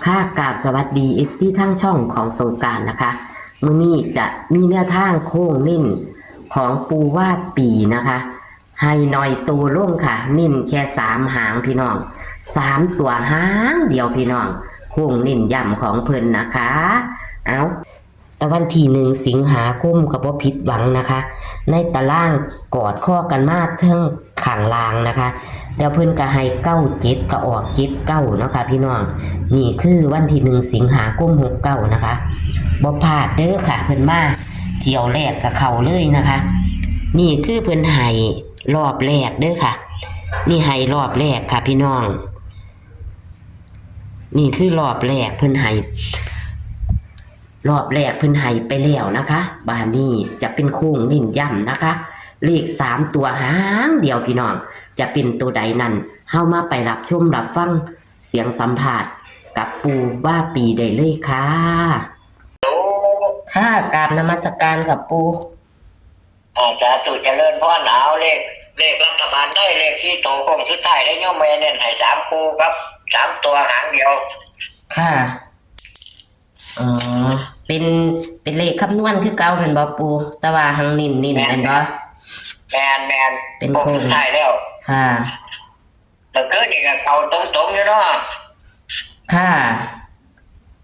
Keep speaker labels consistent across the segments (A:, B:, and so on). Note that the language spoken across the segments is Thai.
A: ค่ะกราบสวัสดีFCทั้งช่องของสงกรานต์นะคะมื้อนี้จะมีแนวทางโค้งนิ่นของปูว่าปีนะคะให้หน่อยตูล่งค่ะนิ่นแค่3 หางพี่น้อง3 ตัวหางเดียวพี่น้องโค้งนิ่นย่ำของเพิ่นนะคะเอาแต่วันที่1 สิงหาคมก็บ่ผิดหวังนะคะในตารางกอดข้อกันมาเทิงข้างล่างนะคะแล้วเพิ่นก็ให้97ก็ออก79เนาะค่ะพี่น้องนี่คือวันที่1 สิงหาคม69นะคะบ่พลาดเด้อค่ะเพิ่นมาเที่ยวแรกกับเขาเลยนะคะนี่คือเพิ่นให้รอบแรกเด้อค่ะนี่ให้รอบแรกค่ะพี่น้องนี่คือรอบแรกเพิ่นให้รอบแรกเพิ่นให้ไปแล้วนะคะบานนี้จะเป็นโค้งนิ่นย่ำนะคะเลข3 ตัวหางเดียวพี่น้องจะเป็นตัวใดนั้นเฮามาไปรับชมรับฟังเสียงสัมภาษณ์กับปูว่าปีได้เลยค่ะค่ะกราบนมัสการกับปู
B: จะตุเจริญพรเอาเลขรัฐบาลได้เลขที่โตคงสุดท้ายได้ย่อมแม่เนี่ยให้3 คู่ครับ3 ตัวหางเดียว
A: ค่ะอ๋อเป็นเลขคำนวณคือเก่าเป็นบ่ปูแต่ว่าหังนิ่นเป็นบ่
B: แมน
A: เป็น
B: โค้งสุดท้ายแล้ว
A: ค่ะ
B: แต่เกิดนี่ก็เขาตรงๆอยู่เนาะ
A: ค่ะ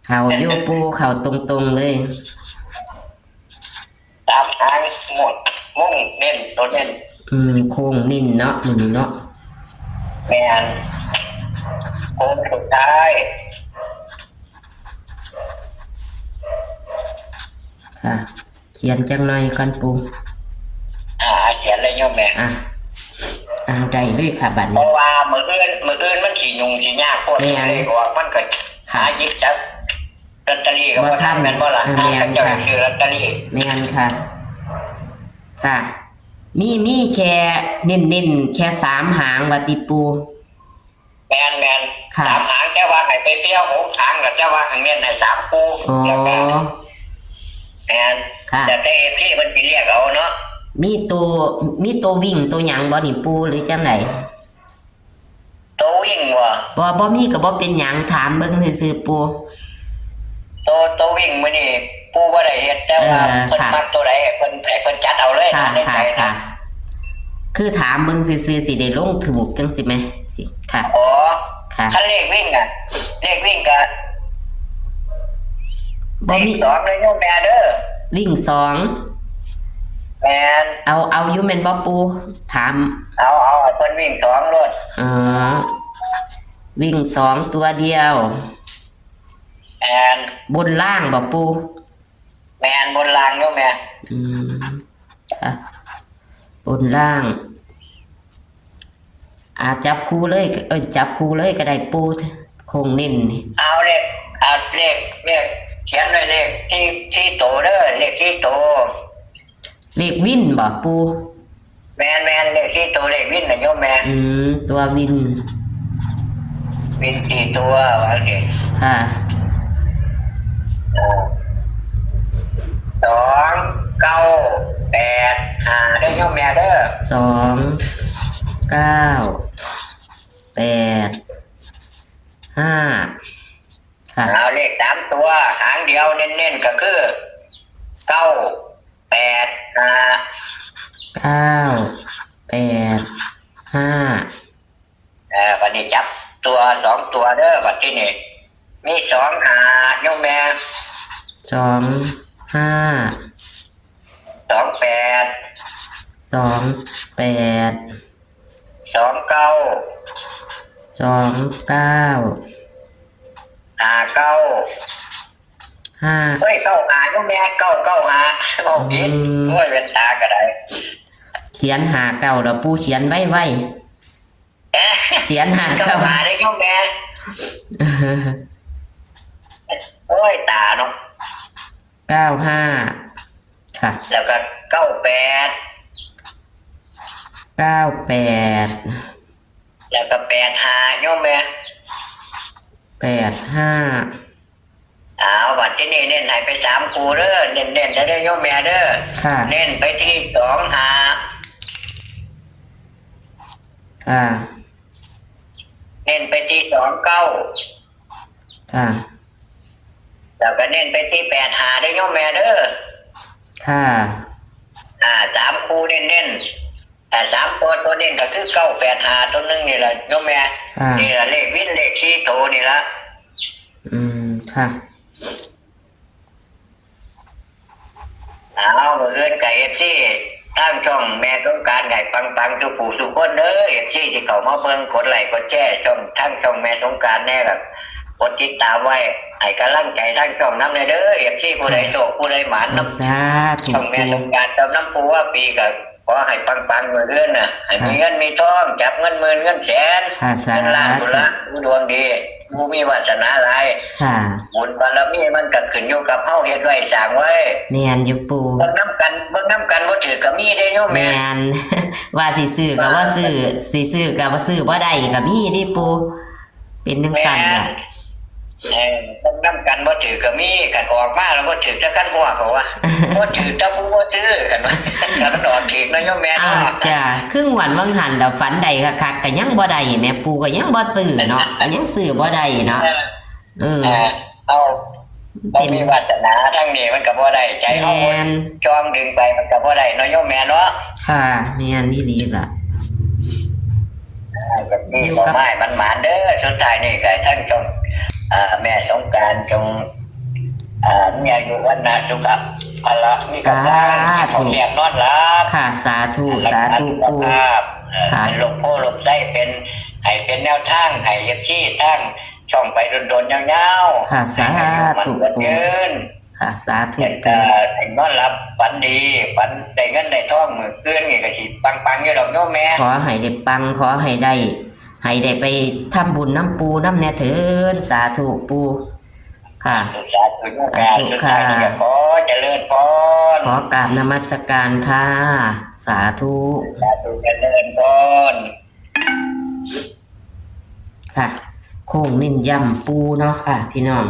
A: เขาอยู่ปูเขาตรงๆเลย
B: 3 หางหมดมุ่งเน้นตัวเน้น
A: โค้งนิ่นเนาะมื้อนี้เนาะ
B: แมนโค้งสุดท้าย
A: ค่ะเขียนจังหน่อยก่อนปู
B: เขียนเลยโยมแม่
A: เอาได้เลยค่ะบัดนี้
B: เพราะว่ามื้ออื่นมันสิยุ่งสิยากโคตรเลยว่ามันก็หาหยิบจับลอตเตอรี่ก็บ่ทันแม่นบ่ล่ะหาเจ้าซื้อลอตเตอรี่
A: แม่นค่ะค่ะมีแค่เน้นแค่3 หางว่าติปู
B: แมน3 หางแต่ว่าให้ไปเที่ยว6 หางก็แต่ว่าข้างเน้นให้3 คู่แล้วก็แมนแต่ที่มันสิเรียกเอาเนาะ
A: มีตัววิ่งตัวหยังบ่นี่ปูหรือจังได๋
B: ตัววิ่ง
A: บ่มีก็บ่เป็นหยังถามเบิ่งซื่อๆปู
B: ตัววิ่งมื้อนี้ปูบ่ได้เฮ็ดแต่ว่าเพิ่นมักตัวใดเพิ่นจัดเอาเลยในใจ
A: ค่ะคือถามเบิ่งซื่อๆสิได้ลงถูกจังสิแม่สิค่ะ
B: อ๋อค่ะคันเลขวิ่งเลขวิ่งก็
A: บ่มี
B: 2เลยโยมแม่เด้อ
A: วิ่ง2
B: แม่น
A: เอาอยู่แม่นบ่ปูถาม
B: เอาเพิ่นวิ่ง2โลด
A: วิ่ง2ตัวเดียว
B: แม่น
A: บนล่างบ่ปู
B: แม่นบนล่างโยมแม่
A: ค่ะบนล่างจับคู่เลยจับคู่เลยก็ได้ปูคงเน้นนี่
B: เอาเลขเขียนด้วยเลขที่โตเด้อเลขที่โต
A: เลขวินบ่ปู
B: แมนเลขที่โตเลขวินน่ะโยมแม่
A: ตัววิน
B: กี่ตัวว่าสิ
A: ค่ะ
B: 2 9 8 5ได้โยมแม่เด้อ
A: 2 9 8 5ค่ะ
B: เอาเลข3 ตัวหางเดียวเน้นๆก็คือ9 8 5 วันนี้จับตัว2 ตัวเด้อบัดที่นี่มี2 5โยมแม่
A: 2 5
B: 2 8
A: 2 8
B: 2 9
A: 2 9
B: 5 9เฮ้ย9 5โยมแม่9 5บอกผิดโอ้ยเป็นตาก็ได้
A: เขียน5 9แล้วปูเขียนไว้เขียน5 9
B: ได้โยมแม่โอ้ยตาเนาะ
A: 95ค่ะ
B: แล้วก็98แล้วก็85โยมแม่
A: 85
B: วันที่นี่เน้นให้ไป3 คู่เด้อเน้นเด้อโยมแม่เด้อเน้นไปที่2 5เน้นไปที่2 9
A: ค่ะ
B: แล้วก็เน้นไปที่85ได้โยมแม่เด้อ
A: ค่ะ
B: 3คู่เน้นๆแต่3ตัวเน้นก็คือ985ตัวนึงนี่แหละโยมแม่นี่ล่ะเลขวินเลข4ตัวนี่ล่ะ
A: ค่ะ
B: เอามื้ออื่นก็ FC ทางช่องแม่ต้องการให้ปังๆทุกผู้ทุกคนเด้อ FC ที่เข้ามาเบิ่งกดไลค์กดแชร์ทางช่องแม่สงกรานต์แน่ก็กดติดตามไว้ให้กำลังใจทางช่องนำเด้อ FC ผู้ใดโชคผู้ใดหมานนำ
A: สาธุ
B: ช่องแม่สงกรานต์กับน้ำปูว่าปีก็ขอให้ปังๆมื้ออื่นน่ะให้มีเงินมีทองจับเงินหมื่นเงินแสนเงินล้านพุ่นละผู้ดวงดีผู้มีวาสนาหลายบุญบารมีมันก็ขึ้นอยู่กับเฮาเฮ็ดไว้สร้างไว้
A: แม่นอยู่ปู่
B: เบิ่งนำกันบ่ถือก็มีเด้โยมแม่
A: นว่าสิซื้อก็บ่ซื้อสิซื้อก็บ่ซื้อบ่ได้ก็มีเด้ปู่เป็นจังซั่นล่ะ
B: เบิ่งนำกันบ่ถือก็มีกันออกมาแล้วบ่ถือจักกันหัวเขาว่าบ่ถือแต่ผู้บ่ซื้อกันว่าถ้ามันออกถูกนะโยมแม่เนาะ
A: จ้ะครึ่งวันวังหันแล้วฝันใดคักๆก็ยังบ่ได้แม่ปู่ก็ยังบ่ซื้อเนาะก็ยังซื้อบ่ได้เนาะ
B: เอาเป็นมีวาสนาทั้งนี้มันก็บ่ได้ใจเฮาจองดึงไปมันก็บ่ได้เนาะโยมแม่เนาะ
A: ค่ะแม่นอีหลีล่ะ
B: อยู่กับไม้มันหมานเด้อสุดท้ายนี่ก็ทั้งจงแม่สงกรานต์จงมีอายุวันนะสุขภาพมีกำลังเขาแสบนอนหลับ
A: ค่ะสาธุ
B: ปู่เป็นลมโพลมไส้เป็นให้เป็นแนวทางให้ยักษ์ชี้ทั้งช่องไปโดนๆยาว
A: ๆค่ะสาธุ
B: ปู่
A: ค่ะสาธุ
B: ให้นอนหลับฝันดีฝันได้เงินได้ทองมื้อคืนนี่ก็สิปังๆอยู่ดอกโยมแม่
A: ขอให้ได้ปังขอให้ได้ไปทำบุญน้ำปูน้ำแน่เถิดสาธุปู่ค่ะ
B: สาธุค่ะขอเจริญพร
A: ขอกราบนมัสการค่ะสาธุ
B: เจริญพร
A: ค่ะโค้งเน้นย่ำปูเนาะค่ะพี่น้อง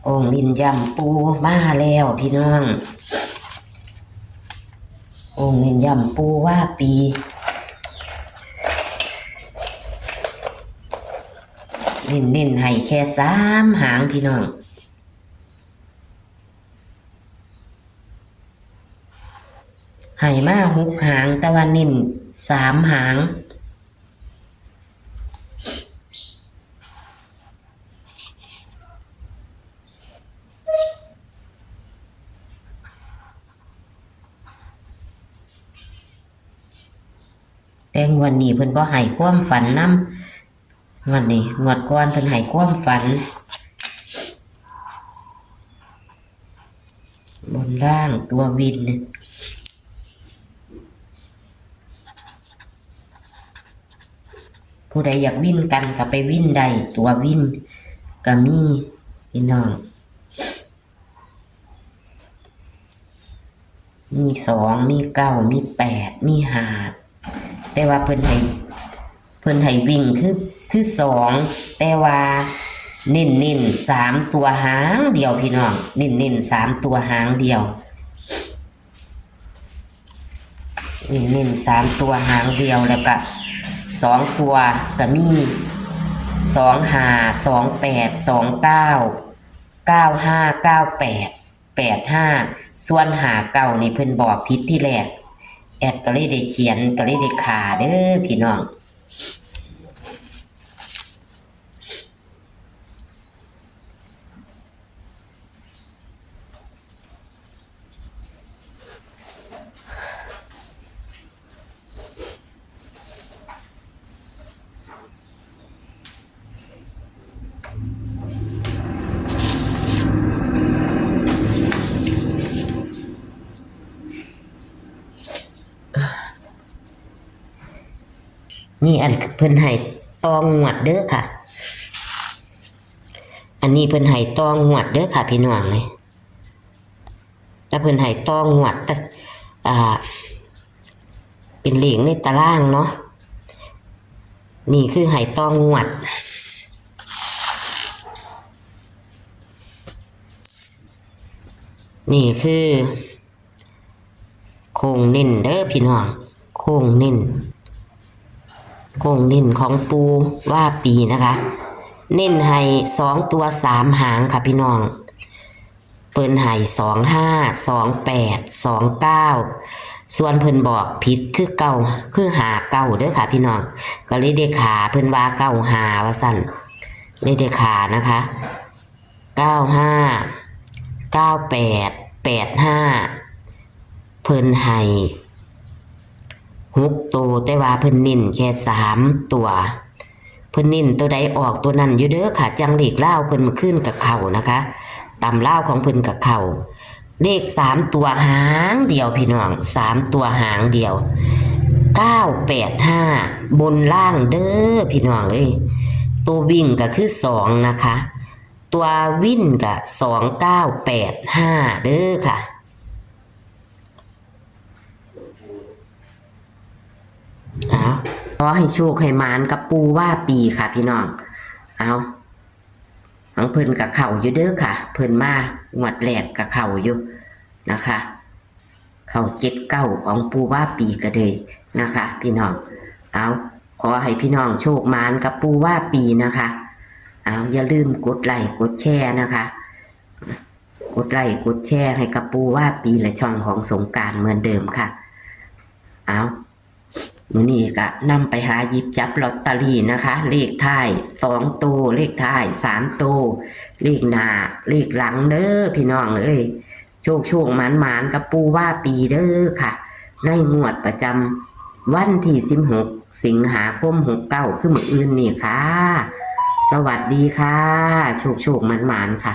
A: โค้งเน้นย่ำปูมาแล้วพี่น้องโค้งเน้นย่ำปูว่าปีเน้นให้แค่3 หางพี่น้องให้มา6 หางแต่ว่าเน้น3 หางแต่งวดนี้เพิ่นบ่ให้ความฝันนำงวดนี้งวดก่อนเพิ่นให้ความฝันบนล่างตัววินผู้ใดอยากวิ่นกันก็ไปวิ่นได้ตัววิ่นก็มีพี่น้องมี2มี9มี8มี5แต่ว่าเพิ่นให้วิ่งคือ2แต่ว่าเน้น3ตัวหางเดียวพี่น้องเน้น3ตัวหางเดียวเน้น3ตัวหางเดียวแล้วก็2ตัวก็มี25 28 29 95 98 85ส่วน59นี่เพิ่นบอกผิดที่แรกแอดก็เลยได้เขียนก็เลยได้ขาเด้อพี่น้องนี่อันเพิ่นให้ตองงวดเด้อค่ะอันนี้เพิ่นให้ตองงวดเด้อค่ะพี่น้องเลยแต่เพิ่นให้ตองงวดแต่เป็นเลขในตารางเนาะนี่คือให้ตองงวดนี่คือโค้งเน้นเด้อพี่น้องโค้งเน้น โค้งเน้นของปูว่าปีนะคะ เน้นให้2 ตัว 3 หางค่ะพี่น้องเปิ้นให้25 28 29ส่วนเพิ่นบอกผิดคือเก่าคือหาเก่าเด้อค่ะพี่น้องก็เลยได้ขาเพิ่นว่าเก่าหาว่าสั่นเลยได้ขานะคะ95 98 85เพิ่นให้6 ตัวแต่ว่าเพิ่นเน้นแค่3 ตัวเพิ่นเน้นตัวใดออกตัวนั้นอยู่เด้อค่ะจังเลขเล่าเพิ่นขึ้นกับเข่านะคะตำเล่าของเพิ่นกับเข่าเลข3 ตัวหางเดียวพี่น้อง3 ตัวหางเดียว985บนล่างเด้อพี่น้องเอ้ยตัววิ่งก็คือ2นะคะตัววิ่นก็2985เด้อค่ะเอาขอให้โชคให้หมานกับปูว่าปีค่ะพี่น้องเอาของเพิ่นกับเข่าอยู่เด้อค่ะเพิ่นมางวดแรกกับเข่าอยู่นะคะเข่า79ของปูว่าปีก็เลยนะคะพี่น้องเอาขอให้พี่น้องโชคหมานกับปูว่าปีนะคะเอาอย่าลืมกดไลค์กดแชร์นะคะกดไลค์กดแชร์ให้กับปูว่าปีและช่องของสงกรานต์เหมือนเดิมค่ะเอามื้อนี้ก็นำไปหาหยิบจับลอตเตอรี่นะคะเลขท้าย2 ตัวเลขท้าย3 ตัวเลขหน้าเลขหลังเด้อพี่น้องเอ้ยโชคหมานกับปูว่าปีเด้อค่ะในงวดประจำวันที่16 สิงหาคม69คือมื้ออื่นนี่ค่ะสวัสดีค่ะโชคหมานค่ะ